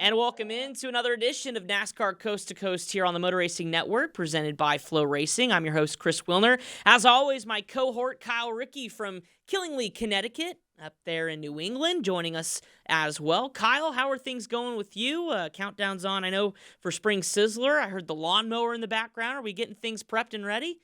And welcome into another edition of NASCAR Coast to Coast here on the Motor Racing Network, presented by FloRacing. I'm your host, Chris Wilner. As always, my cohort, Kyle Rickey from Killingly, Connecticut, up there in New England, joining us as well. Kyle, how are things going with you? Countdown's on, I know, for Spring Sizzler. I heard the lawnmower in the background. Are we getting things prepped and ready?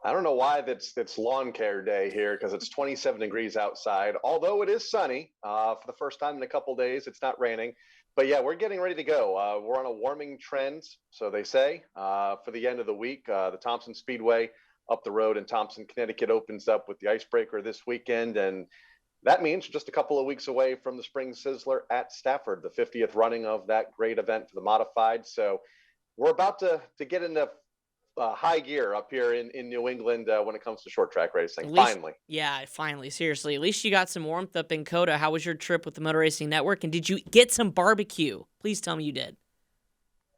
I don't know why that's lawn care day here because it's 27 degrees outside, although it is sunny for the first time in a couple days. It's not raining. But yeah, we're getting ready to go. We're on a warming trend, so they say, for the end of the week. The Thompson Speedway up the road in Thompson, Connecticut opens up with the icebreaker this weekend. And that means just a couple of weeks away from the Spring Sizzler at Stafford, the 50th running of that great event for the modified. So we're about to get into high gear up here in New England when it comes to short track racing. Finally. Yeah, finally. Seriously. At least you got some warmth up in COTA. How was your trip with the Motor Racing Network? And did you get some barbecue? Please tell me you did.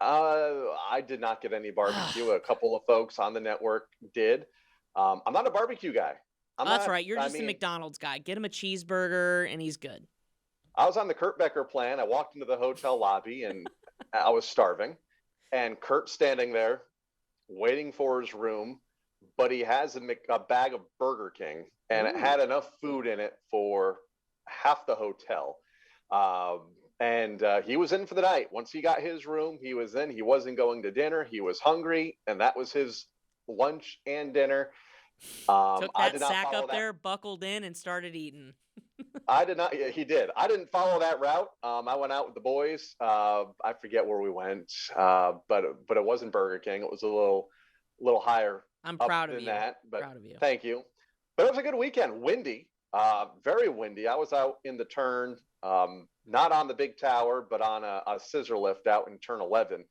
I did not get any barbecue. A couple of folks on the network did. I'm not a barbecue guy. That's right. You're just a McDonald's guy. Get him a cheeseburger, and he's good. I was on the Kurt Becker plan. I walked into the hotel lobby, and I was starving. And Kurt's standing there, waiting for his room, but he has a bag of Burger King, and it had enough food in it for half the hotel. And he was in for the night. Once he got his room, he was in. He wasn't going to dinner. He was hungry, and that was his lunch and dinner. Took that sack up there, buckled in, and started eating. I did not. Yeah, he did. I didn't follow that route. I went out with the boys. I forget where we went, but it wasn't Burger King. It was a little higher. I'm proud of you. That, but proud of you. Thank you. But it was a good weekend. Windy, very windy. I was out in the turn, not on the big tower, but on a scissor lift out in turn 11.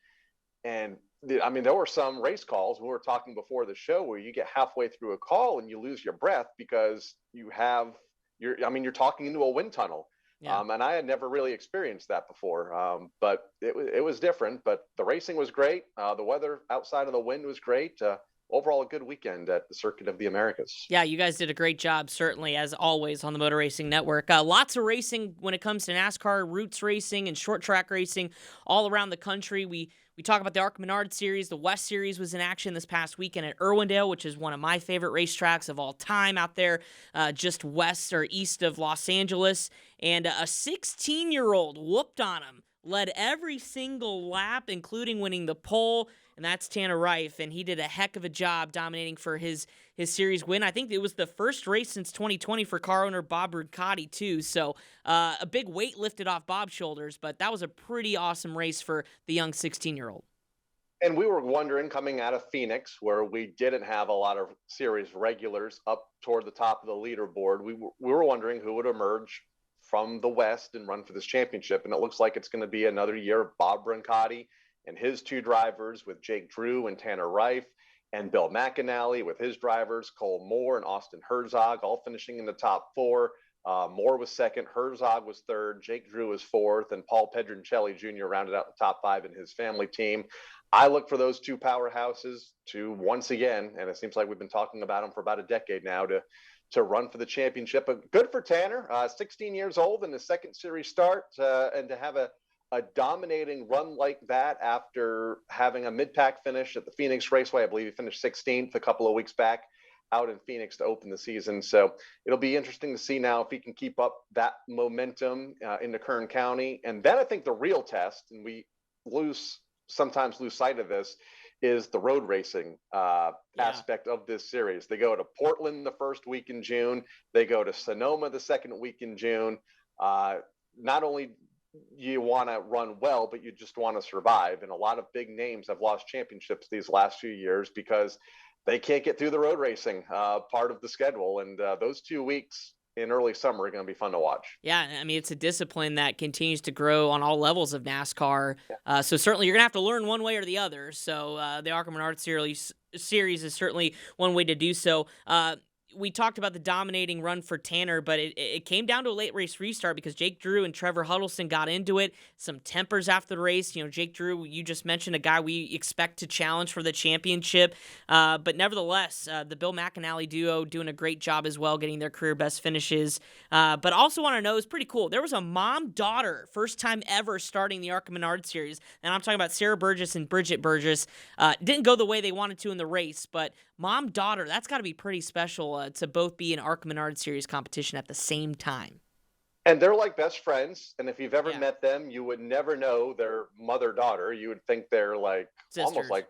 And there were some race calls. We were talking before the show where you get halfway through a call and you lose your breath because you're talking into a wind tunnel. Yeah. And I had never really experienced that before. But it was different. But the racing was great. The weather outside of the wind was great. Overall, a good weekend at the Circuit of the Americas. Yeah, you guys did a great job, certainly, as always, on the Motor Racing Network. Lots of racing when it comes to NASCAR, roots racing, and short track racing all around the country. We talk about the ARCA Menards Series. The West Series was in action this past weekend at Irwindale, which is one of my favorite racetracks of all time out there, just west or east of Los Angeles. And a 16-year-old whooped on him, led every single lap, including winning the pole, and that's Tanner Reif, and he did a heck of a job dominating for his series win. I think it was the first race since 2020 for car owner Bob Riccati, too, so a big weight lifted off Bob's shoulders, but that was a pretty awesome race for the young 16-year-old. And we were wondering, coming out of Phoenix, where we didn't have a lot of series regulars up toward the top of the leaderboard, we were wondering who would emerge from the West and run for this championship, and it looks like it's going to be another year of Bob Riccati and his two drivers with Jake Drew and Tanner Reif, and Bill McAnally with his drivers, Cole Moore and Austin Herzog, all finishing in the top four. Moore was second, Herzog was third, Jake Drew was fourth, and Paul Pedroncelli Jr. rounded out the top five in his family team. I look for those two powerhouses to once again, and it seems like we've been talking about them for about a decade now, to run for the championship. But good for Tanner, 16 years old in the second series start, and to have a dominating run like that after having a mid-pack finish at the Phoenix Raceway. I believe he finished 16th a couple of weeks back out in Phoenix to open the season. So it'll be interesting to see now if he can keep up that momentum into Kern County. And then I think the real test, and we sometimes lose sight of this, is the road racing aspect of this series. They go to Portland the first week in June. They go to Sonoma the second week in June. Not only you want to run well, but you just want to survive. And a lot of big names have lost championships these last few years because they can't get through the road racing part of the schedule. And those 2 weeks in early summer are going to be fun to watch. Yeah, it's a discipline that continues to grow on all levels of NASCAR. So certainly you're going to have to learn one way or the other. So the ARCA Menards Series is certainly one way to do so. we talked about the dominating run for Tanner, but it came down to a late race restart because Jake Drew and Trevor Huddleston got into it. Some tempers after the race. You know, Jake Drew, you just mentioned, a guy we expect to challenge for the championship. But nevertheless, the Bill McAnally duo doing a great job as well, getting their career best finishes. But also want to know, it's pretty cool. There was a mom-daughter, first time ever starting the ARCA Menards Series. And I'm talking about Sarah Burgess and Bridget Burgess. Didn't go the way they wanted to in the race, but mom-daughter, that's got to be pretty special to both be in ARCA Menards Series competition at the same time. And they're like best friends. And if you've ever Yeah. met them, you would never know they're mother-daughter. You would think they're like Sisters. almost like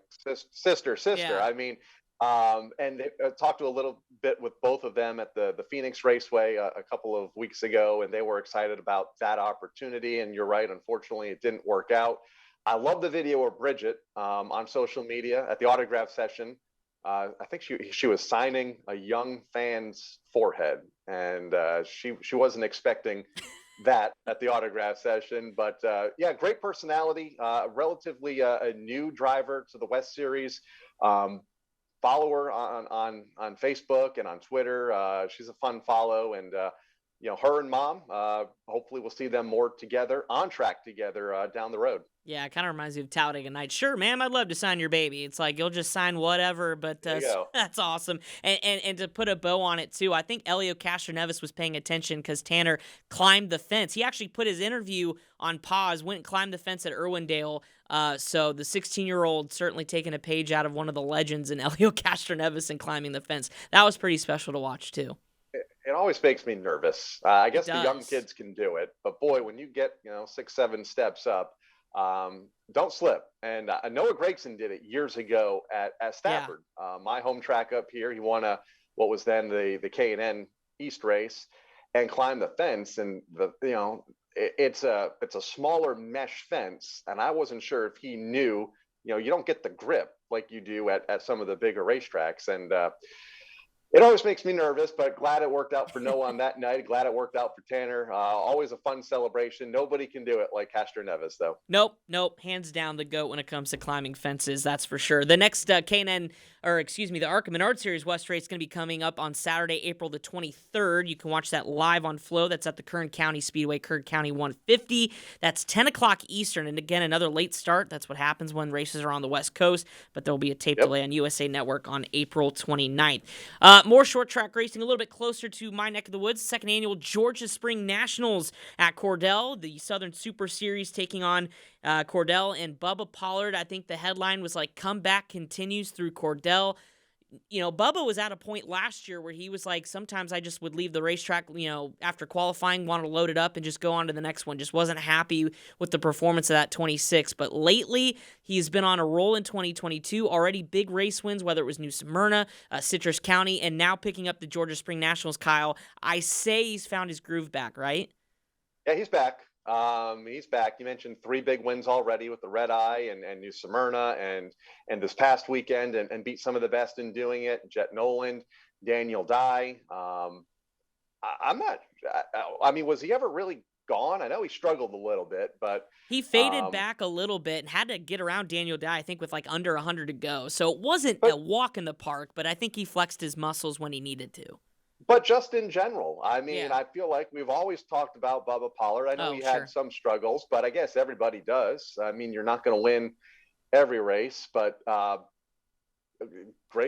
sister. Yeah. I mean, and talked to a little bit with both of them at the Phoenix Raceway a couple of weeks ago, and they were excited about that opportunity. And you're right, unfortunately, it didn't work out. I love the video of Bridget on social media at the autograph session. I think she was signing a young fan's forehead, and she wasn't expecting that at the autograph session. But yeah, great personality, relatively a new driver to the West Series. Follow her on Facebook and on Twitter. She's a fun follow, and you know, her and mom. Hopefully, we'll see them more together, on track together down the road. Yeah, it kind of reminds me of Talladega Nights. Sure, ma'am, I'd love to sign your baby. It's like, you'll just sign whatever, but that's awesome. And to put a bow on it, too, I think Elio Castroneves was paying attention because Tanner climbed the fence. He actually put his interview on pause, went and climbed the fence at Irwindale. So the 16-year-old certainly taking a page out of one of the legends in Elio Castroneves and climbing the fence. That was pretty special to watch, too. It always makes me nervous. I guess the young does. kids can do it, but boy, when you get 6, 7 steps up, don't slip. And Noah Gragson did it years ago at Stafford, my home track up here. He won what was then the K&N East race, and climbed the fence. And it's a smaller mesh fence, and I wasn't sure if he knew. You don't get the grip like you do at some of the bigger racetracks, and it always makes me nervous, but glad it worked out for Noah on that night. Glad it worked out for Tanner. Always a fun celebration. Nobody can do it like Castroneves, though. Nope. Hands down the GOAT when it comes to climbing fences, that's for sure. The next the ARCA Menards Series West race is going to be coming up on Saturday, April the 23rd. You can watch that live on Flow. That's at the Kern County Speedway, Kern County 150. That's 10 o'clock Eastern. And again, another late start. That's what happens when races are on the West Coast, but there'll be a tape delay on USA Network on April 29th. More short track racing, a little bit closer to my neck of the woods. Second annual Georgia Spring Nationals at Cordell. The Southern Super Series taking on Cordell and Bubba Pollard. I think the headline was like, comeback continues through Cordell. Bubba was at a point last year where he was like, sometimes I just would leave the racetrack, after qualifying, want to load it up and just go on to the next one. Just wasn't happy with the performance of that 26. But lately, he's been on a roll in 2022. Already big race wins, whether it was New Smyrna, Citrus County, and now picking up the Georgia Spring Nationals, Kyle. I say he's found his groove back, right? Yeah, he's back. He's back. You mentioned 3 big wins already with the Red Eye and New Smyrna and this past weekend, and beat some of the best in doing it. Jet Noland, Daniel Dye. Was he ever really gone? I know he struggled a little bit, but he faded back a little bit and had to get around Daniel Dye, I think, with like under 100 to go. So it wasn't a walk in the park, but I think he flexed his muscles when he needed to. But just in general, I feel like we've always talked about Bubba Pollard. I know he had some struggles, but I guess everybody does. I mean, you're not going to win every race, but great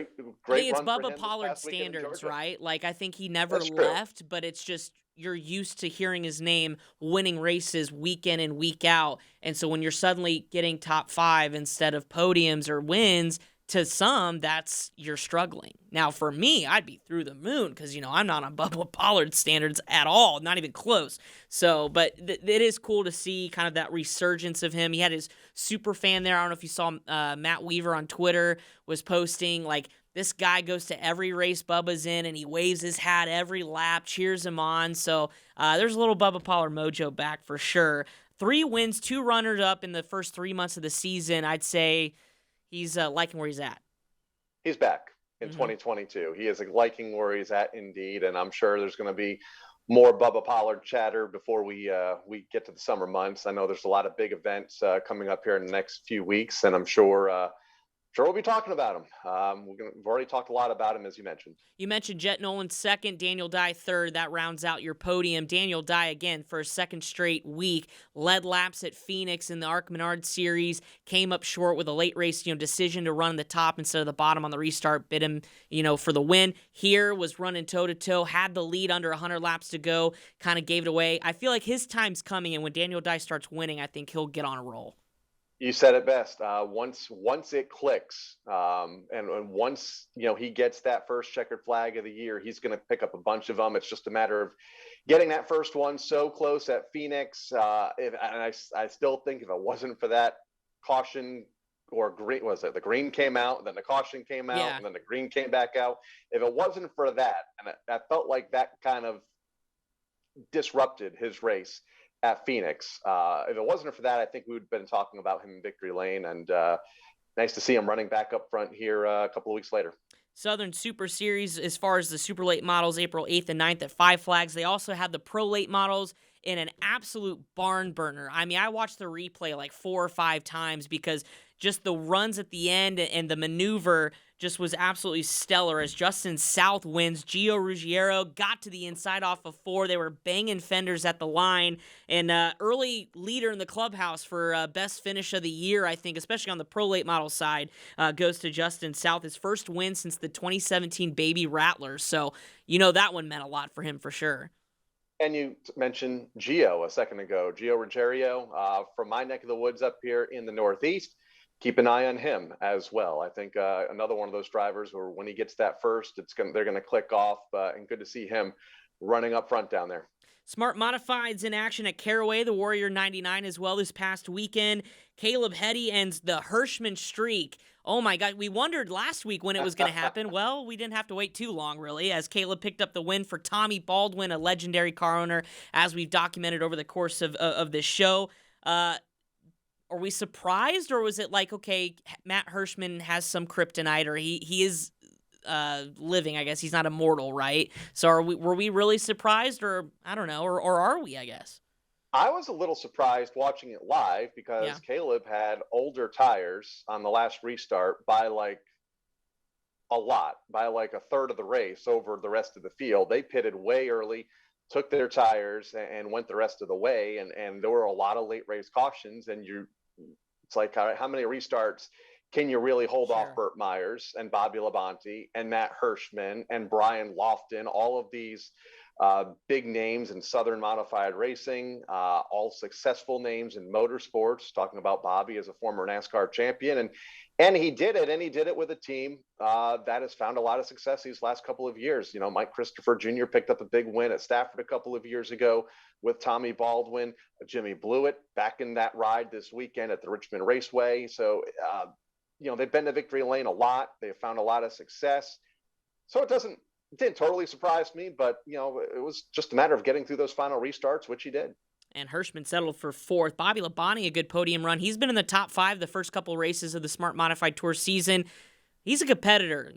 I think run it's for Bubba him Pollard this past weekend in standards, Georgia. right? Like, I think he never That's true. left, but it's just you're used to hearing his name winning races week in and week out. And so when you're suddenly getting top 5 instead of podiums or wins, to some, you're struggling. Now, for me, I'd be through the moon because, I'm not on Bubba Pollard standards at all, not even close. So, but it is cool to see kind of that resurgence of him. He had his super fan there. I don't know if you saw Matt Weaver on Twitter was posting, like, this guy goes to every race Bubba's in, and he waves his hat every lap, cheers him on. So there's a little Bubba Pollard mojo back for sure. 3 wins, 2 runners up in the first 3 months of the season. I'd say he's liking where he's at. He's back in 2022. He is liking where he's at indeed, and I'm sure there's going to be more Bubba Pollard chatter before we get to the summer months. I know there's a lot of big events coming up here in the next few weeks, and I'm sure Sure, we'll be talking about him. We've already talked a lot about him, as you mentioned. You mentioned Jet Nolan second, Daniel Dye third. That rounds out your podium. Daniel Dye, again, for a second straight week, led laps at Phoenix in the ARCA Menards Series, came up short with a late race decision to run the top instead of the bottom on the restart, bid him for the win. Here was running toe-to-toe, had the lead under 100 laps to go, kind of gave it away. I feel like his time's coming, and when Daniel Dye starts winning, I think he'll get on a roll. You said it best. Once it clicks, and once he gets that first checkered flag of the year, he's going to pick up a bunch of them. It's just a matter of getting that first one so close at Phoenix. I still think if it wasn't for that caution or green, the green came out, then the caution came out, and then the green came back out. If it wasn't for that, and I felt like that kind of disrupted his race at Phoenix. If it wasn't for that, I think we would have been talking about him in victory lane, and nice to see him running back up front here a couple of weeks later. Southern Super Series, as far as the super late models, April 8th and 9th at Five Flags. They also have the pro late models in an absolute barn burner. I mean, I watched the replay like 4 or 5 times because just the runs at the end and the maneuver just was absolutely stellar as Justin South wins. Gio Ruggiero got to the inside off of 4. They were banging fenders at the line. And early leader in the clubhouse for best finish of the year, I think, especially on the pro late model side, goes to Justin South. His first win since the 2017 Baby Rattlers. So, that one meant a lot for him for sure. And you mentioned Gio a second ago. Gio Ruggiero from my neck of the woods up here in the Northeast. Keep an eye on him as well. I think another one of those drivers where when he gets that first, they're going to click off, and good to see him running up front down there. Smart Modifieds in action at Caraway, the Warrior 99 as well this past weekend. Caleb Heddy ends the Hirschman streak. Oh my God, we wondered last week when it was going to happen. Well, we didn't have to wait too long, really, as Caleb picked up the win for Tommy Baldwin, a legendary car owner, as we've documented over the course of this show. Are we surprised, or was it like, okay, Matt Hirschman has some kryptonite, or he is living, I guess. He's not immortal, right? So were we really surprised, or I don't know, or are we, I guess? I was a little surprised watching it live because Caleb had older tires on the last restart by like a lot, by like a third of the race over the rest of the field. They pitted way early, took their tires, and went the rest of the way. And there were a lot of late race cautions, and it's like, all right, how many restarts can you really hold off Burt Myers and Bobby Labonte and Matt Hirschman and Brian Lofton, all of these big names in Southern Modified Racing, all successful names in motorsports, talking about Bobby as a former NASCAR champion. And he did it, and he did it with a team that has found a lot of success these last couple of years. Mike Christopher Jr. picked up a big win at Stafford a couple of years ago with Tommy Baldwin. Jimmy Blewett back in that ride this weekend at the Richmond Raceway. So, they've been to victory lane a lot. They've found a lot of success. So it didn't totally surprise me, but, it was just a matter of getting through those final restarts, which he did. And Hirschman settled for 4th. Bobby Labonte, a good podium run. He's been in the top 5 the first couple races of the Smart Modified Tour season. He's a competitor.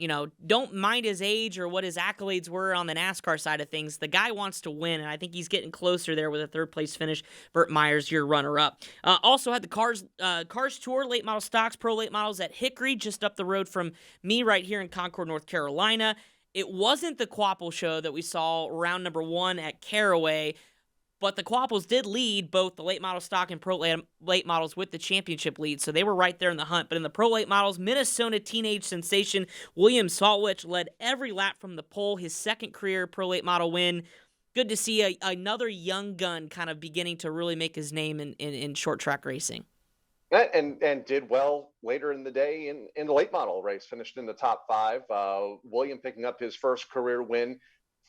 Don't mind his age or what his accolades were on the NASCAR side of things. The guy wants to win, and I think he's getting closer there with a 3rd-place finish. Burt Myers, your runner-up. Also had the Cars Tour, late model stocks, pro late models at Hickory, just up the road from me right here in Concord, North Carolina. It wasn't the Quapple show that we saw round number 1 at Caraway, but the Quapples did lead both the late model stock and pro late models with the championship lead, so they were right there in the hunt. But in the pro late models, Minnesota teenage sensation William Saltwich led every lap from the pole, his 2nd career pro late model win. Good to see another young gun kind of beginning to really make his name in short track racing. And did well later in the day in the late model race, finished in the top 5. William picking up his first career win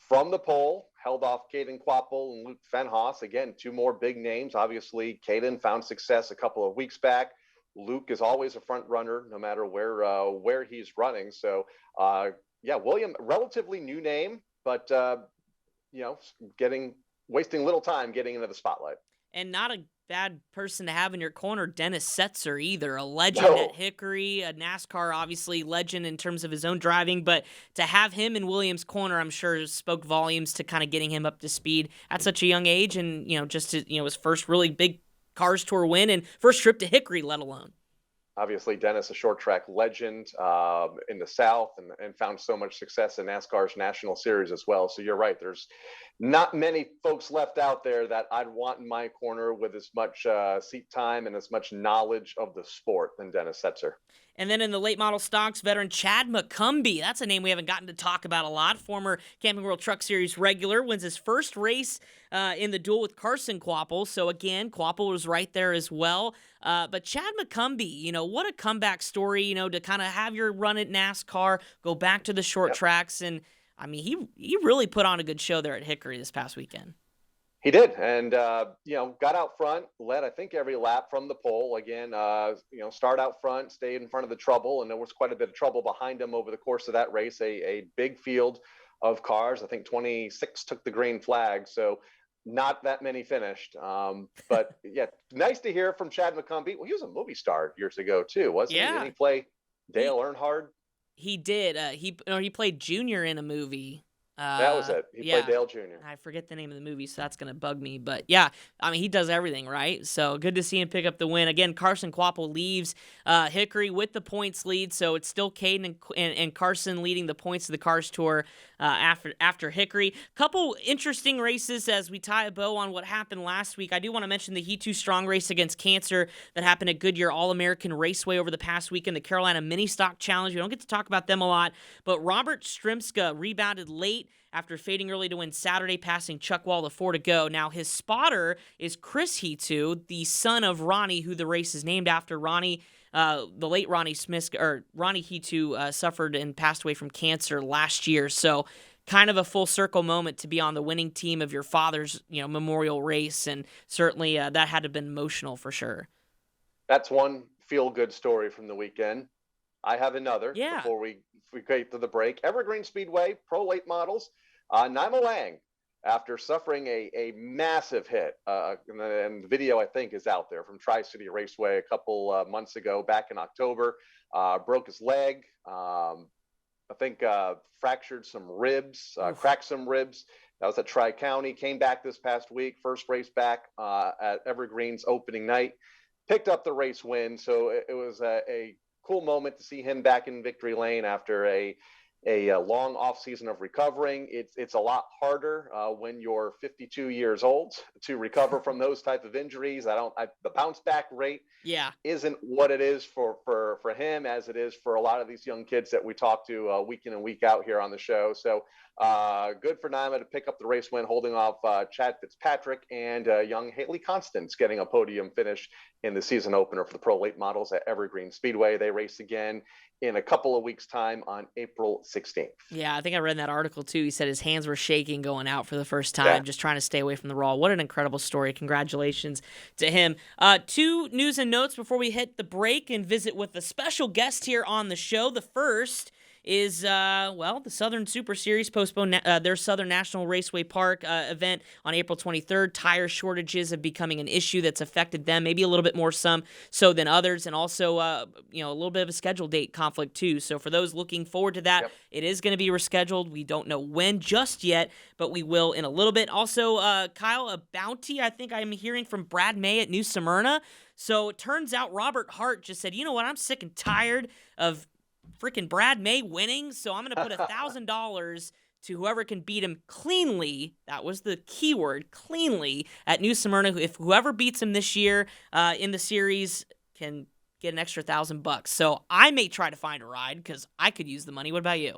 from the pole, held off Caden Quapple and Luke Fenhaus. Again, 2 more big names. Obviously, Caden found success a couple of weeks back. Luke is always a front runner, no matter where he's running. So, William, relatively new name, but wasting little time getting into the spotlight. And not a bad person to have in your corner, Dennis Setzer, either. A legend at Hickory, a NASCAR, obviously, legend in terms of his own driving. But to have him in Williams' corner, I'm sure spoke volumes to kind of getting him up to speed at such a young age. And, his first really big Cars Tour win and first trip to Hickory, let alone. Obviously, Dennis, a short track legend in the South, and found so much success in NASCAR's National Series as well. So you're right. There's not many folks left out there that I'd want in my corner with as much seat time and as much knowledge of the sport than Dennis Setzer. And then in the late model stocks, veteran Chad McCumbee. That's a name we haven't gotten to talk about a lot. Former Camping World Truck Series regular, wins his first race in the duel with Carson Kvapil. So again, Kvapil was right there as well. But Chad McCumbee, what a comeback story, to kind of have your run at NASCAR, go back to the short tracks. And, I mean, he really put on a good show there at Hickory this past weekend. He did, and got out front, led I think every lap from the pole. Again, start out front, stayed in front of the trouble, and there was quite a bit of trouble behind him over the course of that race. A big field of cars. I think 26 took the green flag, so not that many finished. But yeah, nice to hear from Chad McCumbee. Well, he was a movie star years ago too, wasn't he? Didn't he play Dale Earnhardt? He did. He played Junior in a movie. That was it. He played Dale Jr. I forget the name of the movie, so that's going to bug me. But, yeah, I mean, he does everything, right? So good to see him pick up the win. Again, Carson Kvapil leaves Hickory with the points lead, so it's still Caden and Carson leading the points of the Cars Tour after Hickory. Couple interesting races as we tie a bow on what happened last week. I do want to mention the He2 Strong race against cancer that happened at Goodyear All-American Raceway over the past weekend, the Carolina Mini Stock Challenge. We don't get to talk about them a lot, but Robert Strimska rebounded late after fading early to win Saturday, passing Chuck Wall to 4 to go. Now, his spotter is Chris He2, the son of Ronnie, who the race is named after. Ronnie, the late Ronnie He2 suffered and passed away from cancer last year. So kind of a full circle moment to be on the winning team of your father's, memorial race. And certainly that had to have been emotional for sure. That's one feel-good story from the weekend. I have another before we get to the break. Evergreen Speedway, Pro Late Models, Naima Lang, after suffering a massive hit, and the video I think is out there from Tri-City Raceway a couple months ago, back in October, broke his leg, I think fractured some ribs, cracked some ribs. That was at Tri-County, came back this past week, first race back at Evergreen's opening night, picked up the race win, so it was a cool moment to see him back in victory lane after a long off season of recovering. It's a lot harder when you're 52 years old to recover from those type of injuries. The bounce back rate isn't what it is for him as it is for a lot of these young kids that we talk to week in and week out here on the show. So good for Naima to pick up the race win, holding off Chad Fitzpatrick and young Haley Constance getting a podium finish in the season opener for the Pro Late Models at Evergreen Speedway. They race again in a couple of weeks' time on April 16th. Yeah, I think I read in that article, too. He said his hands were shaking going out for the first time, just trying to stay away from the raw. What an incredible story. Congratulations to him. 2 news and notes before we hit the break and visit with a special guest here on the show. The first is, the Southern Super Series postponed their Southern National Raceway Park event on April 23rd. Tire shortages are becoming an issue that's affected them, maybe a little bit more so than others, and also, a little bit of a schedule date conflict, too. So for those looking forward to that, it is going to be rescheduled. We don't know when just yet, but we will in a little bit. Also, Kyle, a bounty, I think I'm hearing from Brad May at New Smyrna. So it turns out Robert Hart just said, you know what, I'm sick and tired of freaking Brad May winning, so I'm going to put $1,000 to whoever can beat him cleanly. That was the key word, cleanly, at New Smyrna. If whoever beats him this year in the series can get an extra $1,000. So I may try to find a ride because I could use the money. What about you?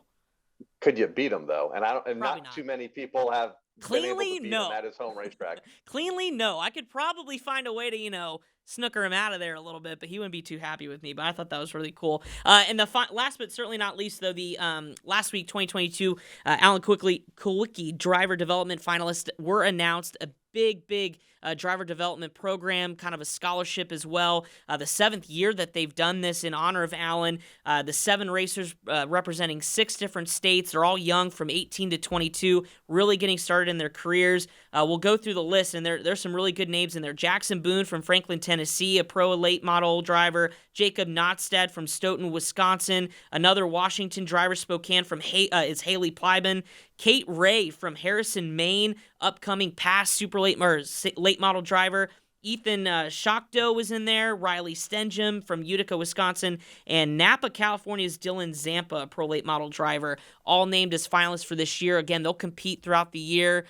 Could you beat him though? And not too many people have cleanly. Been able to beat him at his home racetrack. Cleanly, no. I could probably find a way to snooker him out of there a little bit, but he wouldn't be too happy with me. But I thought that was really cool. And the last but certainly not least, though, the last week 2022 Alan Kulwicki Driver Development finalists were announced. A big driver development program, kind of a scholarship as well. The 7th year that they've done this in honor of Alan. The 7 racers representing 6 different states. They're all young from 18 to 22, really getting started in their careers. We'll go through the list, and there's some really good names in there. Jackson Boone from Franklin, Tennessee, a pro late model driver. Jacob Notstad from Stoughton, Wisconsin. Another Washington driver, Spokane, is Haley Plyben. Kate Re from Harrison, Maine, upcoming past late model driver. Ethan Shockdoe was in there, Riley Stenjum from Utica, Wisconsin, and Napa, California's Dylan Zampa, a pro late model driver, all named as finalists for this year. Again, they'll compete throughout the year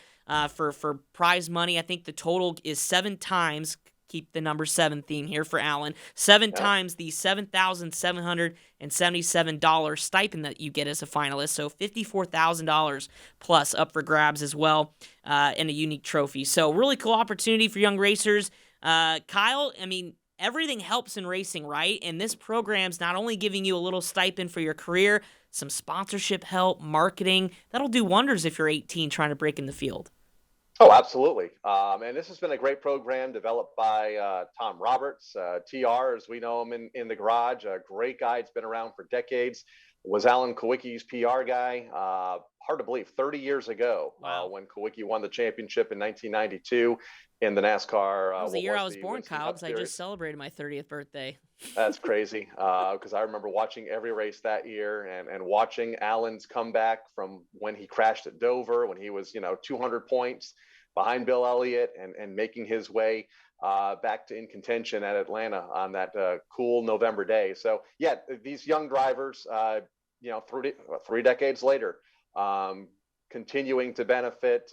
for prize money. I think the total is 7 times. Keep the number 7 theme here for Alan. 7 times the $7,777 stipend that you get as a finalist. So $54,000 plus up for grabs as well, and a unique trophy. So really cool opportunity for young racers. Kyle, I mean, everything helps in racing, right? And this program's not only giving you a little stipend for your career, some sponsorship help, marketing. That'll do wonders if you're 18 trying to break in the field. Oh, absolutely. And this has been a great program developed by Tom Roberts, TR, as we know him in the garage. A great guy. It's been around for decades. Was Alan Kulwicki's PR guy. Hard to believe, 30 years ago. Wow. When Kulwicki won the championship in 1992 in the NASCAR. That was the year I was born, Kyle, because I just celebrated my 30th birthday. That's crazy, because I remember watching every race that year and watching Alan's comeback from when he crashed at Dover, when he was 200 points behind Bill Elliott and making his way back to in contention at Atlanta on that cool November day. So yeah, these young drivers, 3 decades later, continuing to benefit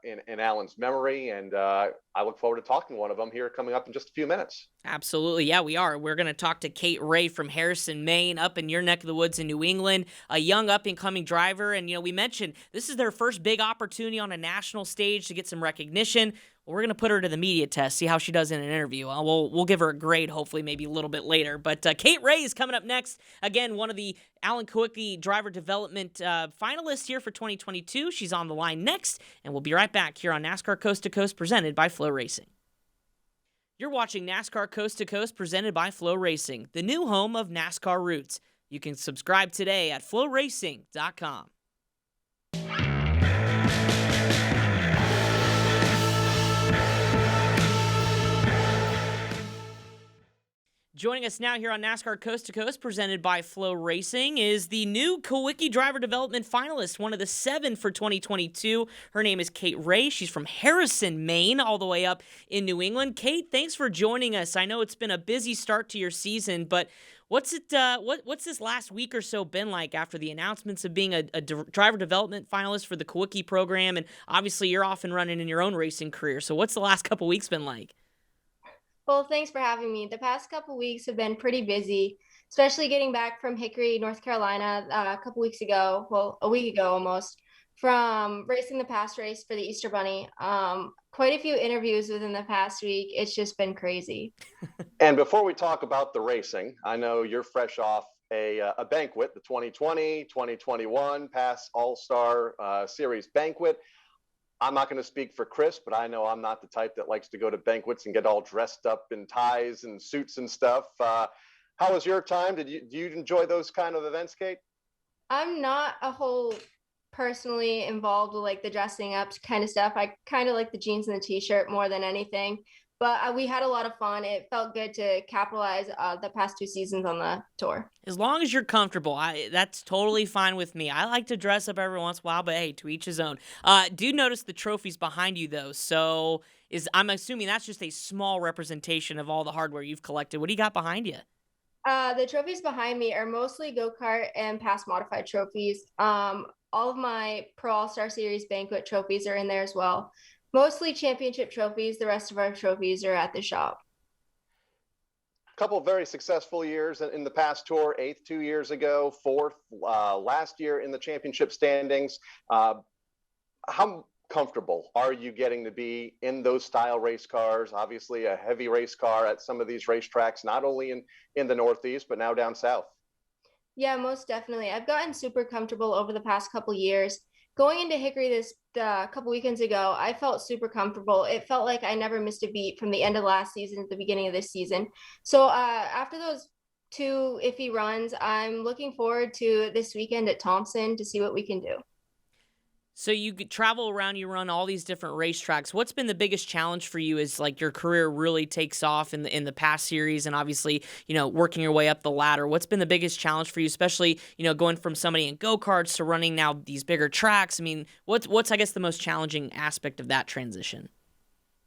in Alan's memory. And I look forward to talking to one of them here coming up in just a few minutes. Absolutely. Yeah, we are. We're going to talk to Kate Re from Harrison, Maine, up in your neck of the woods in New England, a young up-and-coming driver. And, we mentioned this is their first big opportunity on a national stage to get some recognition. Well, we're going to put her to the media test, see how she does in an interview. We'll give her a grade, hopefully, maybe a little bit later. But Kate Re is coming up next. Again, one of the Alan Kulwicki Driver Development finalists here for 2022. She's on the line next, and we'll be right back here on NASCAR Coast to Coast presented by FloRacing. You're watching NASCAR Coast to Coast presented by FloRacing, the new home of NASCAR roots. You can subscribe today at FloRacing.com. Joining us now here on NASCAR Coast to Coast, presented by FloRacing, is the new Kulwicki Driver Development finalist, one of the 7 for 2022. Her name is Kate Re. She's from Harrison, Maine, all the way up in New England. Kate, thanks for joining us. I know it's been a busy start to your season, but what's this last week or so been like after the announcements of being a driver development finalist for the Kulwicki program? And obviously, you're off and running in your own racing career. So what's the last couple weeks been like? Well, thanks for having me. The past couple weeks have been pretty busy, especially getting back from Hickory, North Carolina, a couple weeks ago, well, a week ago almost, from racing the past race for the Easter Bunny. Quite a few interviews within the past week. It's just been crazy. And before we talk about the racing, I know you're fresh off a banquet, the 2020-2021 Pass All-Star Series banquet. I'm not going to speak for Chris, but I know I'm not the type that likes to go to banquets and get all dressed up in ties and suits and stuff. How was your time? Do you enjoy those kind of events, Kate? I'm not a whole personally involved with like the dressing up kind of stuff. I kind of like the jeans and the t-shirt more than anything. But we had a lot of fun. It felt good to capitalize the past 2 seasons on the tour. As long as you're comfortable, that's totally fine with me. I like to dress up every once in a while, but hey, to each his own. Do notice the trophies behind you, though. So I'm assuming that's just a small representation of all the hardware you've collected. What do you got behind you? The trophies behind me are mostly go-kart and past modified trophies. All of my Pro All-Star Series banquet trophies are in there as well. Mostly championship trophies. The rest of our trophies are at the shop. A couple of very successful years in the past tour, 8th 2 years ago, 4th last year in the championship standings. How comfortable are you getting to be in those style race cars? Obviously a heavy race car at some of these racetracks, not only in the Northeast, but now down south. Yeah, most definitely. I've gotten super comfortable over the past couple years. Going into Hickory a couple weekends ago, I felt super comfortable. It felt like I never missed a beat from the end of last season to the beginning of this season. So after those 2 iffy runs, I'm looking forward to this weekend at Thompson to see what we can do. So you travel around, you run all these different racetracks. What's been the biggest challenge for you as like your career really takes off in the past series and obviously, working your way up the ladder? What's been the biggest challenge for you, especially, going from somebody in go-karts to running now these bigger tracks? I mean, what's I guess the most challenging aspect of that transition?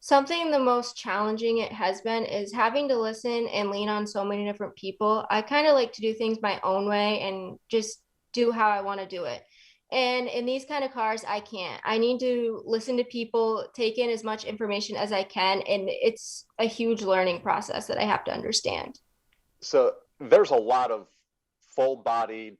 Something the most challenging it has been is having to listen and lean on so many different people. I kind of like to do things my own way and just do how I want to do it. And in these kind of cars, I can't. I need to listen to people, take in as much information as I can, and it's a huge learning process that I have to understand. So there's a lot of full-bodied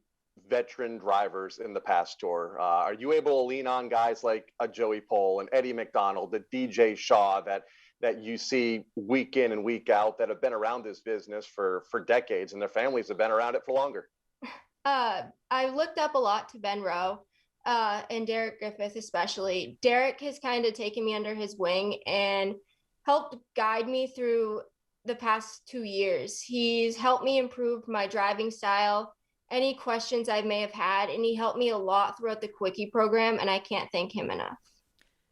veteran drivers in the past tour. Are you able to lean on guys like a Joey Pole and Eddie McDonald, the DJ Shaw that you see week in and week out that have been around this business for decades, and their families have been around it for longer? I looked up a lot to Ben Rowe, and Derek Griffith especially. Derek has kind of taken me under his wing and helped guide me through the past 2 years. He's helped me improve my driving style, any questions I may have had, and he helped me a lot throughout the Kulwicki program, and I can't thank him enough.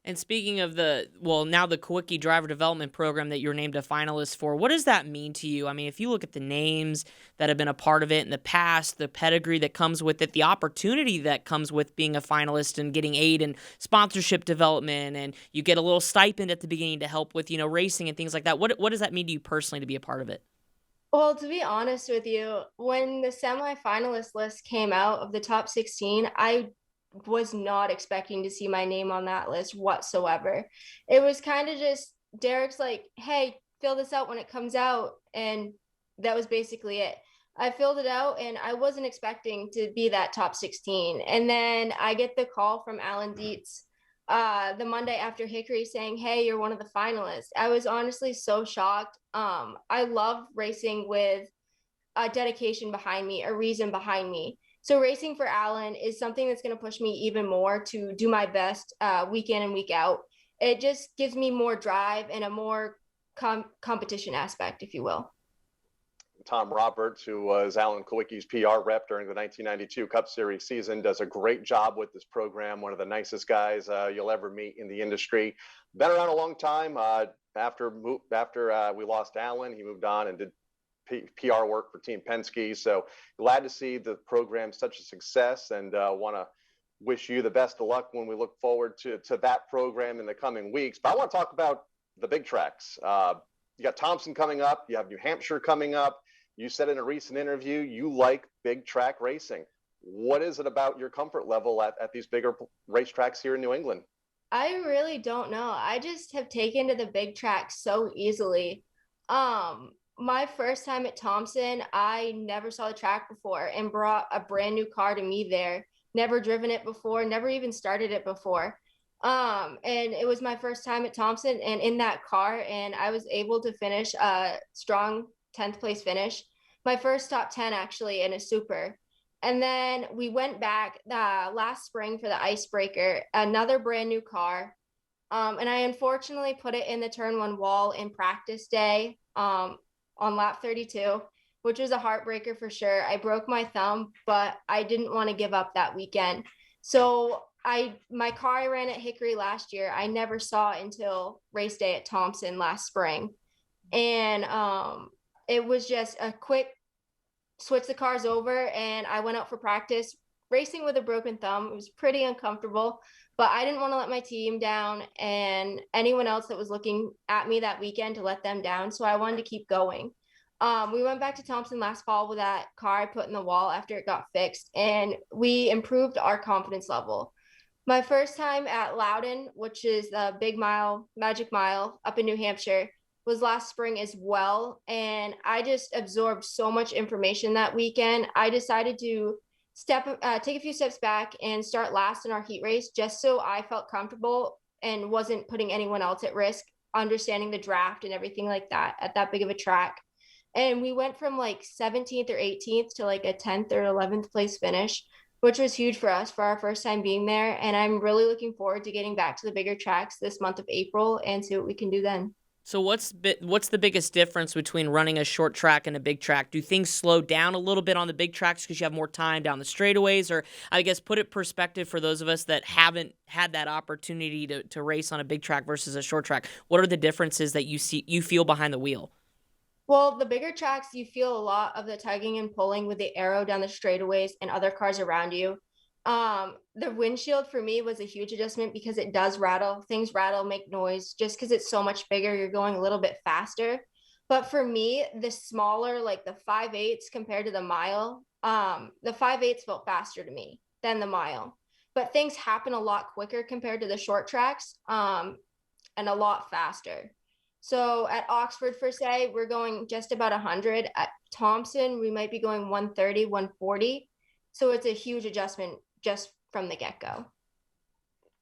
And speaking of now the Kulwicki Driver Development Program that you're named a finalist for, what does that mean to you? I mean, if you look at the names that have been a part of it in the past, the pedigree that comes with it, the opportunity that comes with being a finalist and getting aid and sponsorship development, and you get a little stipend at the beginning to help with, racing and things like that. What does that mean to you personally to be a part of it? Well, to be honest with you, when the semifinalist list came out of the top 16, I was not expecting to see my name on that list whatsoever. It was kind of just Derek's like, hey, fill this out when it comes out. And that was basically it. I filled it out and I wasn't expecting to be that top 16. And then I get the call from Alan Dietz the Monday after Hickory saying, hey, you're one of the finalists. I was honestly so shocked. I love racing with a dedication behind me, a reason behind me. So racing for Alan is something that's going to push me even more to do my best week in and week out. It just gives me more drive and a more competition aspect, if you will. Tom Roberts, who was Alan Kulwicki's PR rep during the 1992 Cup Series season, does a great job with this program. One of the nicest guys you'll ever meet in the industry. Been around a long time. After we lost Alan, he moved on and did PR work for Team Penske. So glad to see the program such a success, and want to wish you the best of luck when we look forward to that program in the coming weeks. But I want to talk about the big tracks. You got Thompson coming up. You have New Hampshire coming up. You said in a recent interview you like big track racing. What is it about your comfort level at these bigger racetracks here in New England? I really don't know. I just have taken to the big tracks so easily. My first time at Thompson, I never saw the track before and brought a brand new car to me there. Never driven it before, never even started it before. And it was my first time at Thompson and in that car, and I was able to finish a strong 10th place finish. My first top 10 actually in a super. And then we went back last spring for the icebreaker, another brand new car. And I unfortunately put it in the turn one wall in practice day on lap 32, which was a heartbreaker for sure. I broke my thumb, but I didn't want to give up that weekend. So my car I ran at Hickory last year, I never saw until race day at Thompson last spring. And it was just a quick switch the cars over, and I went out for practice racing with a broken thumb. It was pretty uncomfortable, but I didn't want to let my team down and anyone else that was looking at me that weekend to let them down. So I wanted to keep going. We went back to Thompson last fall with that car I put in the wall after it got fixed, and we improved our confidence level. My first time at Loudon, which is the big mile, magic mile up in New Hampshire, was last spring as well. And I just absorbed so much information that weekend. I decided to take a few steps back and start last in our heat race just so I felt comfortable and wasn't putting anyone else at risk, understanding the draft and everything like that at that big of a track. And we went from like 17th or 18th to like a 10th or 11th place finish, which was huge for us for our first time being there. And I'm really looking forward to getting back to the bigger tracks this month of April and see what we can do then. So what's the biggest difference between running a short track and a big track? Do things slow down a little bit on the big tracks because you have more time down the straightaways? Or I guess put it perspective for those of us that haven't had that opportunity to race on a big track versus a short track. What are the differences that you feel behind the wheel? Well, the bigger tracks, you feel a lot of the tugging and pulling with the arrow down the straightaways and other cars around you. The windshield for me was a huge adjustment because it does rattle. Things rattle, make noise. Just because it's so much bigger, you're going a little bit faster. But for me, the smaller, like the 5/8 compared to the mile, the 5/8 felt faster to me than the mile. But things happen a lot quicker compared to the short tracks, and a lot faster. So at Oxford, for say, we're going just about 100. At Thompson, we might be going 130, 140. So it's a huge adjustment just from the get-go.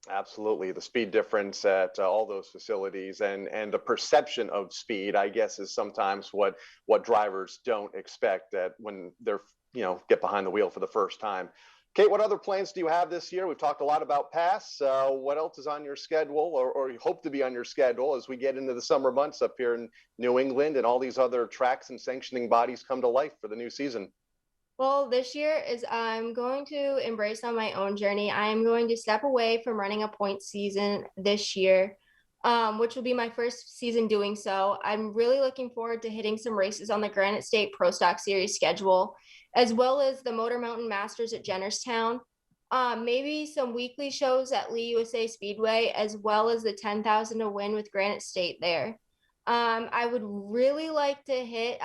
Absolutely. The speed difference at all those facilities and the perception of speed, I guess, is sometimes what drivers don't expect that when they're, get behind the wheel for the first time. Kate, what other plans do you have this year? We've talked a lot about pass. What else is on your schedule or you hope to be on your schedule as we get into the summer months up here in New England and all these other tracks and sanctioning bodies come to life for the new season? Well, this year is I'm going to embrace on my own journey. I am going to step away from running a point season this year, which will be my first season doing so. I'm really looking forward to hitting some races on the Granite State Pro Stock Series schedule, as well as the Motor Mountain Masters at Jennerstown. Maybe some weekly shows at Lee USA Speedway, as well as the 10,000 to win with Granite State there. I would really like to hit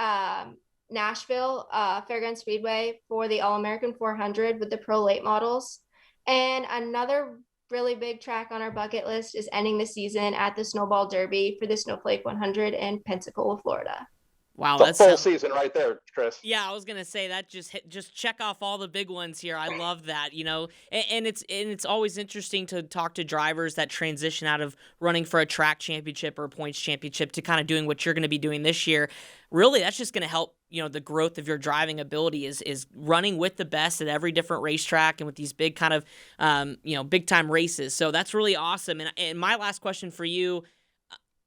Nashville Fairground Speedway for the All-American 400 with the Pro Late models. And another really big track on our bucket list is ending the season at the Snowball Derby for the Snowflake 100 in Pensacola, Florida. Wow, That's a full season right there, Chris. Yeah, I was gonna say that just check off all the big ones here. I love that, and it's always interesting to talk to drivers that transition out of running for a track championship or a points championship to kind of doing what you're going to be doing this year. Really, that's just going to help the growth of your driving ability is running with the best at every different racetrack and with these big kind of big time races. So that's really awesome. And my last question for you.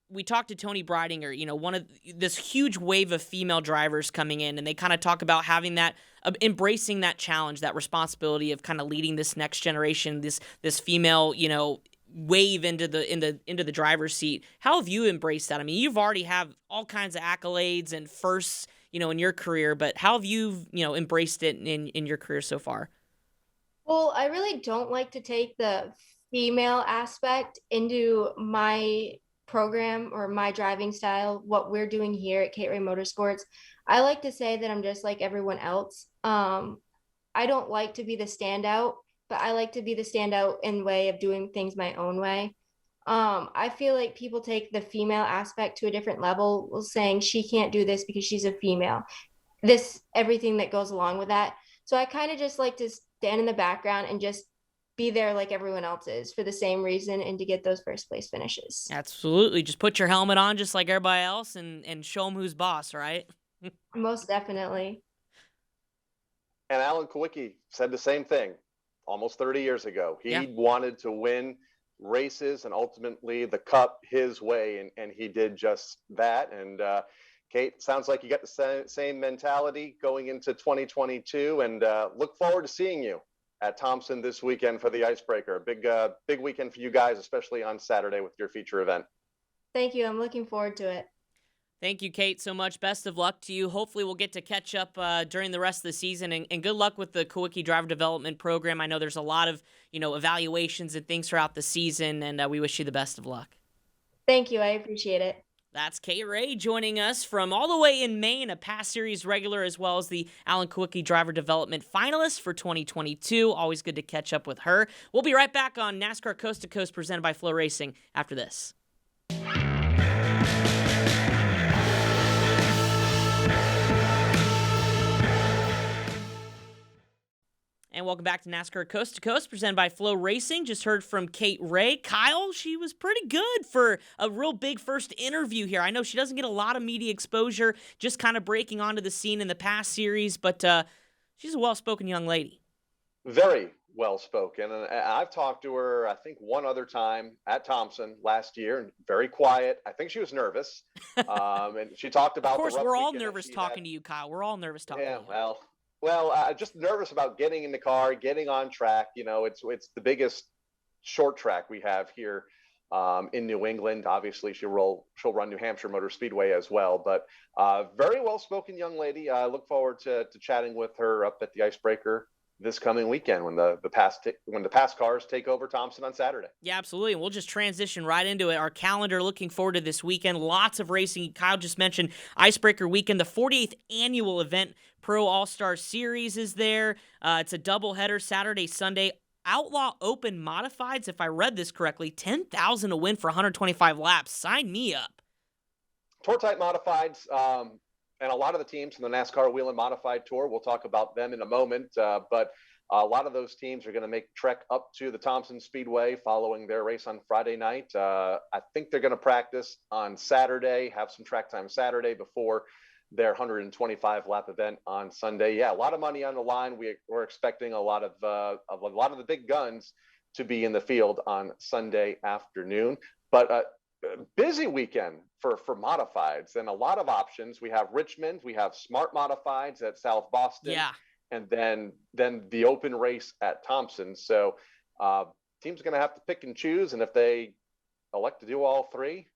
We talked to Tony Breidinger, one of this huge wave of female drivers coming in, and they kind of talk about having that, embracing that challenge, that responsibility of kind of leading this next generation, this female, wave into the driver's seat. How have you embraced that? I mean, you've already have all kinds of accolades and firsts, in your career, but how have you, embraced it in your career so far? Well, I really don't like to take the female aspect into my program or my driving style, what we're doing here at Kate Re Motorsports. I like to say that I'm just like everyone else. I don't like to be the standout, but I like to be the standout in way of doing things my own way. I feel like people take the female aspect to a different level, saying she can't do this because she's a female. Everything that goes along with that. So I kind of just like to stand in the background and just be there like everyone else is for the same reason and to get those first place finishes. Absolutely. Just put your helmet on just like everybody else and show them who's boss, right? Most definitely. And Alan Kulwicki said the same thing almost 30 years ago. He wanted to win races and ultimately the cup his way, and he did just that. And Kate, sounds like you got the same mentality going into 2022, and look forward to seeing you at Thompson this weekend for the Icebreaker. Big weekend for you guys, especially on Saturday with your feature event. Thank you. I'm looking forward to it. Thank you, Kate, so much. Best of luck to you. Hopefully we'll get to catch up during the rest of the season, and good luck with the Kulwicki Driver Development Program. I know there's a lot of, evaluations and things throughout the season, and we wish you the best of luck. Thank you. I appreciate it. That's Kate Re joining us from all the way in Maine, a past series regular, as well as the Alan Kulwicki Driver Development finalist for 2022. Always good to catch up with her. We'll be right back on NASCAR Coast to Coast presented by FloRacing after this. And welcome back to NASCAR Coast to Coast, presented by FloRacing. Just heard from Kate Re. Kyle, she was pretty good for a real big first interview here. I know she doesn't get a lot of media exposure, just kind of breaking onto the scene in the past series, but she's a well-spoken young lady. Very well-spoken. And I've talked to her, I think, one other time at Thompson last year, and very quiet. I think she was nervous. And she talked about Of course, we're all nervous talking to you, Kyle. We're all nervous talking to you. Well, just nervous about getting in the car, getting on track. It's the biggest short track we have here in New England. Obviously, she'll run New Hampshire Motor Speedway as well. But very well-spoken young lady. I look forward to chatting with her up at the Icebreaker this coming weekend when the pass cars take over Thompson on Saturday. Yeah, absolutely. And we'll just transition right into it. Our calendar looking forward to this weekend. Lots of racing. Kyle just mentioned Icebreaker Weekend, the 48th annual event. Pro All-Star Series is there. It's a doubleheader, Saturday, Sunday. Outlaw Open Modifieds, if I read this correctly, $10,000 to win for 125 laps. Sign me up. Tour type modifieds, and a lot of the teams in the NASCAR Wheel and Modified Tour, we'll talk about them in a moment, but a lot of those teams are going to make the trek up to the Thompson Speedway following their race on Friday night. I think they're going to practice on Saturday, have some track time Saturday before their 125 lap event on Sunday. Yeah, a lot of money on the line. We're expecting a lot of the big guns to be in the field on Sunday afternoon, but busy weekend for modifieds and a lot of options. We have Richmond, we have Smart Modifieds at South Boston, and then the open race at Thompson. So teams are going to have to pick and choose, and if they elect to do all three,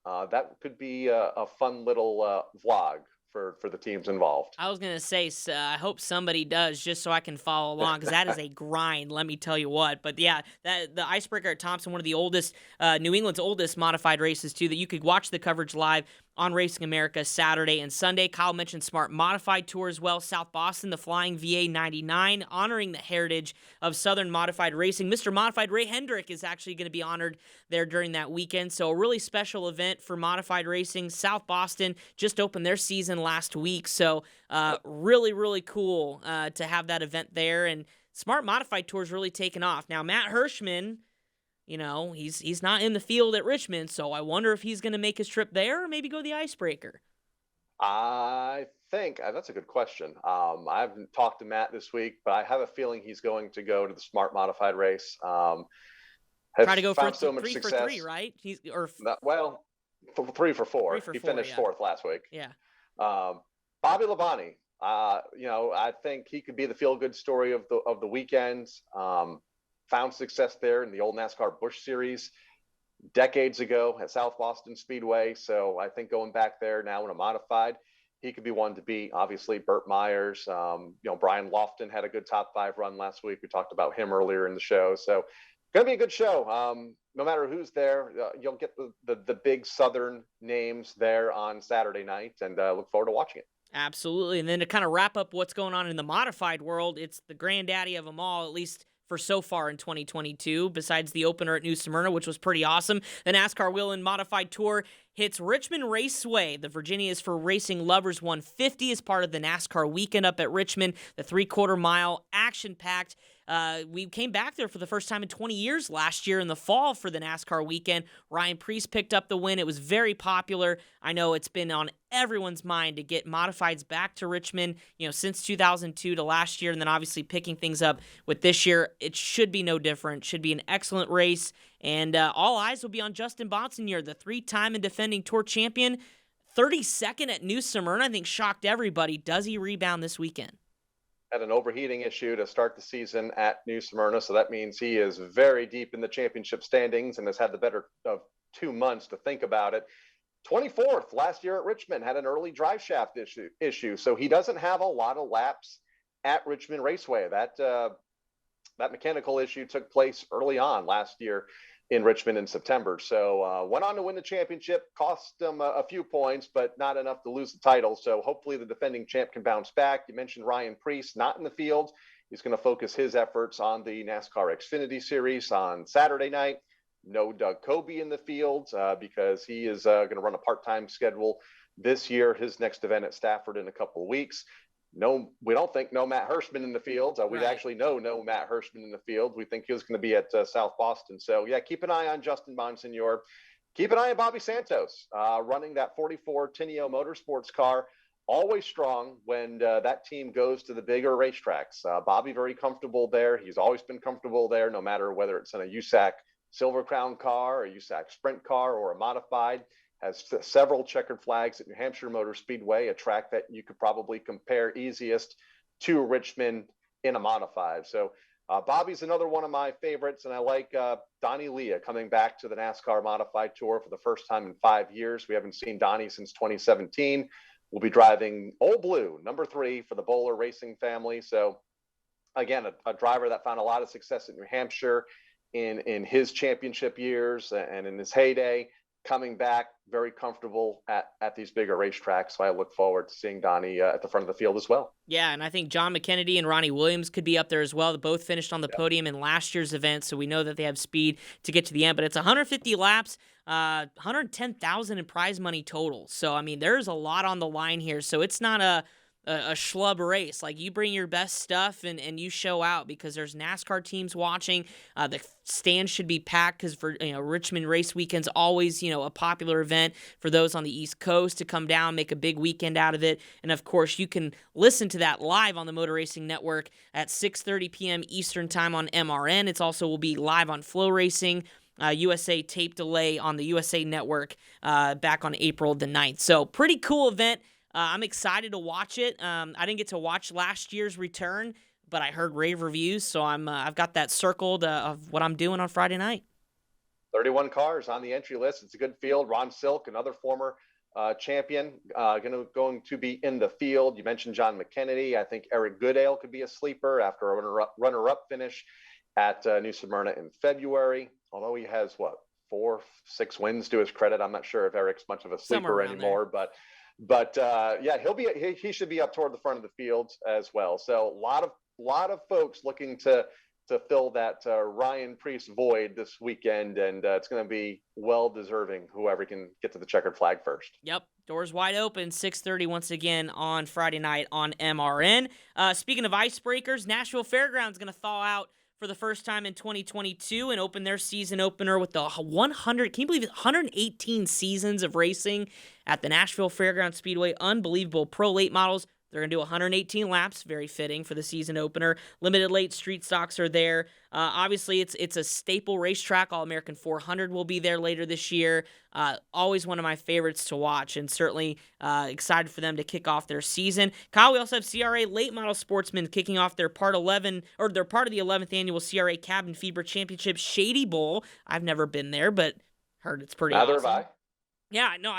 that could be a fun little vlog for the teams involved. I was going to say, I hope somebody does just so I can follow along, because that is a grind, let me tell you what. But yeah, the Icebreaker at Thompson, one of the oldest, New England's oldest modified races too, that you could watch the coverage live on Racing America Saturday and Sunday. Kyle mentioned Smart Modified Tour as well. South Boston, the Flying VA 99, honoring the heritage of Southern Modified Racing. Mr. Modified Ray Hendrick is actually going to be honored there during that weekend. So a really special event for modified racing. South Boston just opened their season last week. So really, really cool to have that event there. And Smart Modified Tour is really taken off. Now, Matt Hirschman, you know, he's not in the field at Richmond, so I wonder if he's going to make his trip there or maybe go the Icebreaker. I think that's a good question. I haven't talked to Matt this week, but I have a feeling he's going to go to the Smart Modified race. Try to go for so much 3 success. for 3, right? 3 for 4. He 4, finished fourth last week. Yeah. Bobby Labonte, I think he could be the feel-good story of the weekend. Found success there in the old NASCAR Busch Series decades ago at South Boston Speedway. So I think going back there now in a modified, he could be one to beat. Obviously, Burt Myers, Brian Lofton had a good top 5 run last week. We talked about him earlier in the show. So going to be a good show. No matter who's there, you'll get the big Southern names there on Saturday night, and look forward to watching it. Absolutely. And then to kind of wrap up what's going on in the modified world, it's the granddaddy of them all, at least for so far in 2022, besides the opener at New Smyrna, which was pretty awesome. The NASCAR Wheel and Modified Tour hits Richmond Raceway. The Virginia is for Racing Lovers 150 is part of the NASCAR weekend up at Richmond. The 3/4 mile, action-packed. We came back there for the first time in 20 years last year in the fall for the NASCAR weekend. Ryan Preece picked up the win. It was very popular. I know it's been on everyone's mind to get modifieds back to Richmond, since 2002 to last year, and then obviously picking things up with this year. It should be no different. Should be an excellent race, and all eyes will be on Justin Bonsignor, the 3-time and defending Tour champion. 32nd at New Smyrna, I think shocked everybody. Does he rebound this weekend? Had an overheating issue to start the season at New Smyrna, so that means he is very deep in the championship standings and has had the better of 2 months to think about it. 24th last year at Richmond, had an early drive shaft issue, so he doesn't have a lot of laps at Richmond Raceway. That mechanical issue took place early on last year in Richmond in September. So went on to win the championship, cost him a few points, but not enough to lose the title. So hopefully the defending champ can bounce back. You mentioned Ryan Preece, not in the field. He's going to focus his efforts on the NASCAR Xfinity Series on Saturday night. No Doug Coby in the field because he is going to run a part-time schedule this year. His next event at Stafford in a couple of weeks. No, we don't think no Matt Hirschman in the field. We actually know no Matt Hirschman in the field. We think he was going to be at South Boston. So, yeah, keep an eye on Justin Bonsignor. Keep an eye on Bobby Santos running that 44 Tenio Motorsports car. Always strong when that team goes to the bigger racetracks. Bobby very comfortable there. He's always been comfortable there, no matter whether it's in a USAC Silver Crown car, a USAC Sprint car, or a modified. Has several checkered flags at New Hampshire Motor Speedway, a track that you could probably compare easiest to Richmond in a modified. So Bobby's another one of my favorites, and I like Donnie Leah coming back to the NASCAR Modified Tour for the first time in 5 years. We haven't seen Donnie since 2017. We'll be driving Old Blue, number 3 for the Bowler Racing family. So again, a driver that found a lot of success in New Hampshire in his championship years and in his heyday, coming back very comfortable at these bigger racetracks. So I look forward to seeing Donnie at the front of the field as well. Yeah, and I think John McKennedy and Ronnie Williams could be up there as well. They both finished on the podium in last year's event, so we know that they have speed to get to the end. But it's 150 laps, 110,000 in prize money total. So, I mean, there's a lot on the line here. So it's not a schlub race. Like, you bring your best stuff and you show out, because there's NASCAR teams watching. The stands should be packed, because for Richmond race weekend's always a popular event for those on the East Coast to come down, make a big weekend out of it. And of course, you can listen to that live on the Motor Racing Network at 6:30 p.m. Eastern time on MRN. It's also will be live on FloRacing USA tape delay on the USA Network back on April the 9th. So pretty cool event. I'm excited to watch it. I didn't get to watch last year's return, but I heard rave reviews, so I've got that circled of what I'm doing on Friday night. 31 cars on the entry list. It's a good field. Ron Silk, another former champion, going to be in the field. You mentioned John McKennedy. I think Eric Goodale could be a sleeper after a runner-up finish at New Smyrna in February. Although he has 4-6 wins to his credit. I'm not sure if Eric's much of a sleeper anymore, but yeah, he should be up toward the front of the field as well. So a lot of folks looking to fill that Ryan Preece void this weekend, and it's going to be well deserving whoever can get to the checkered flag first. Yep, doors wide open, 6:30 once again on Friday night on MRN. Speaking of icebreakers, Nashville Fairgrounds going to thaw out for the first time in 2022 and open their season opener with the 100, can you believe it, 118 seasons of racing at the Nashville Fairgrounds Speedway. Unbelievable. Pro late models, they're going to do 118 laps, very fitting for the season opener. Limited late street stocks are there. Obviously, it's a staple racetrack. All-American 400 will be there later this year. Always one of my favorites to watch, and certainly excited for them to kick off their season. Kyle, we also have CRA Late Model Sportsmen kicking off their part of the 11th annual CRA Cabin Fever Championship Shady Bowl. I've never been there, but heard it's pretty awesome. Neither have I. Yeah, no,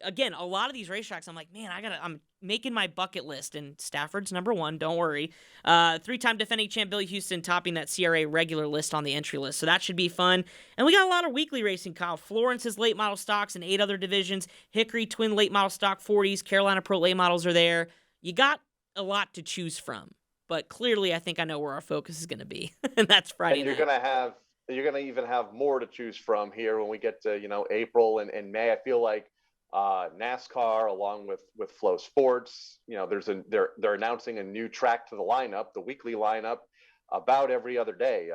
again, a lot of these racetracks, I'm like, man, I'm making my bucket list, and Stafford's number one, don't worry. 3-time defending champ Billy Houston topping that CRA regular list on the entry list, so that should be fun. And we got a lot of weekly racing, Kyle. Florence's late model stocks and 8 other divisions. Hickory twin late model stock 40s. Carolina Pro late models are there. You got a lot to choose from, but clearly I think I know where our focus is going to be, and that's Friday night. You're going to even have more to choose from here when we get to, April and May. I feel like NASCAR, along with Flow Sports, they're announcing a new track to the lineup, the weekly lineup, about every other day.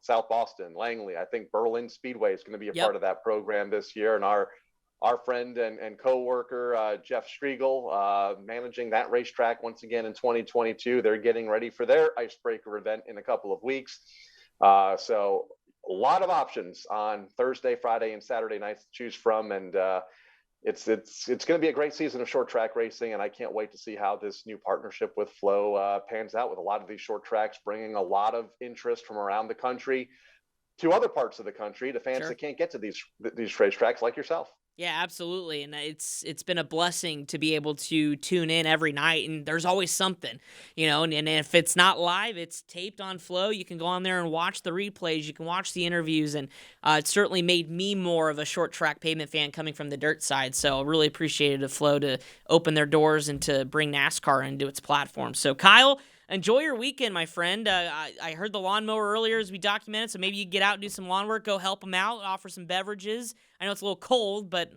South Boston, Langley. I think Berlin Speedway is going to be a part of that program this year, and our friend and co-worker Jeff Striegel managing that racetrack once again in 2022. They're getting ready for their icebreaker event in a couple of weeks. So a lot of options on Thursday, Friday, and Saturday nights to choose from, and it's going to be a great season of short track racing, and I can't wait to see how this new partnership with Flow pans out, with a lot of these short tracks bringing a lot of interest from around the country to other parts of the country, to fans that can't get to these racetracks like yourself. Yeah, absolutely. And it's been a blessing to be able to tune in every night, and there's always something, and if it's not live, it's taped on Flow. You can go on there and watch the replays. You can watch the interviews, and it certainly made me more of a short track pavement fan coming from the dirt side. So I really appreciated the Flow to open their doors and to bring NASCAR into its platform. So Kyle, enjoy your weekend, my friend. I heard the lawnmower earlier as we documented, so maybe you get out and do some lawn work, go help them out, offer some beverages. I know it's a little cold, but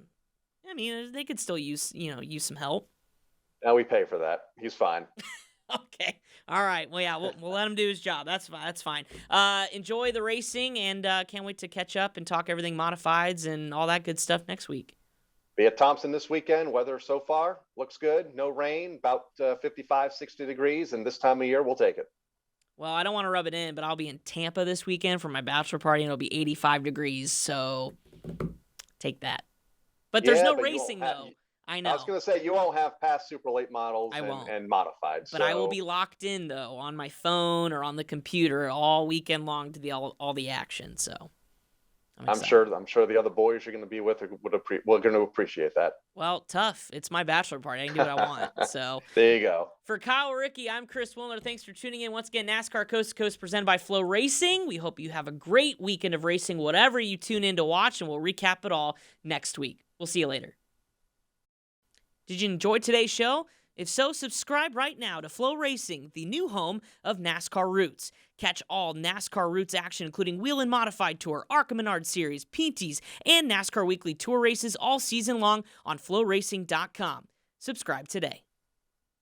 I mean, they could still use some help. Now we pay for that. He's fine. Okay. All right. Well, yeah, we'll let him do his job. That's fine. Enjoy the racing, and can't wait to catch up and talk everything modifieds and all that good stuff next week. Be at Thompson this weekend. Weather so far looks good. No rain, about 55, 60 degrees, and this time of year, we'll take it. Well, I don't want to rub it in, but I'll be in Tampa this weekend for my bachelor party, and it'll be 85 degrees, so take that. But there's no racing, though. I know. I was going to say, you won't have past super late models and modified. But I will be locked in, though, on my phone or on the computer all weekend long to all the action, so I'm sure the other boys you're going to be with we're going to appreciate that. Well, tough. It's my bachelor party. I can do what I want. So there you go. For Kyle Ricky, I'm Chris Wilner. Thanks for tuning in. Once again, NASCAR Coast to Coast presented by FloRacing. We hope you have a great weekend of racing, whatever you tune in to watch, and we'll recap it all next week. We'll see you later. Did you enjoy today's show? If so, subscribe right now to FloRacing, the new home of NASCAR Roots. Catch all NASCAR Roots action, including Wheel and Modified Tour, ARCA Menards Series, PTs, and NASCAR Weekly Tour races all season long on FloRacing.com. Subscribe today.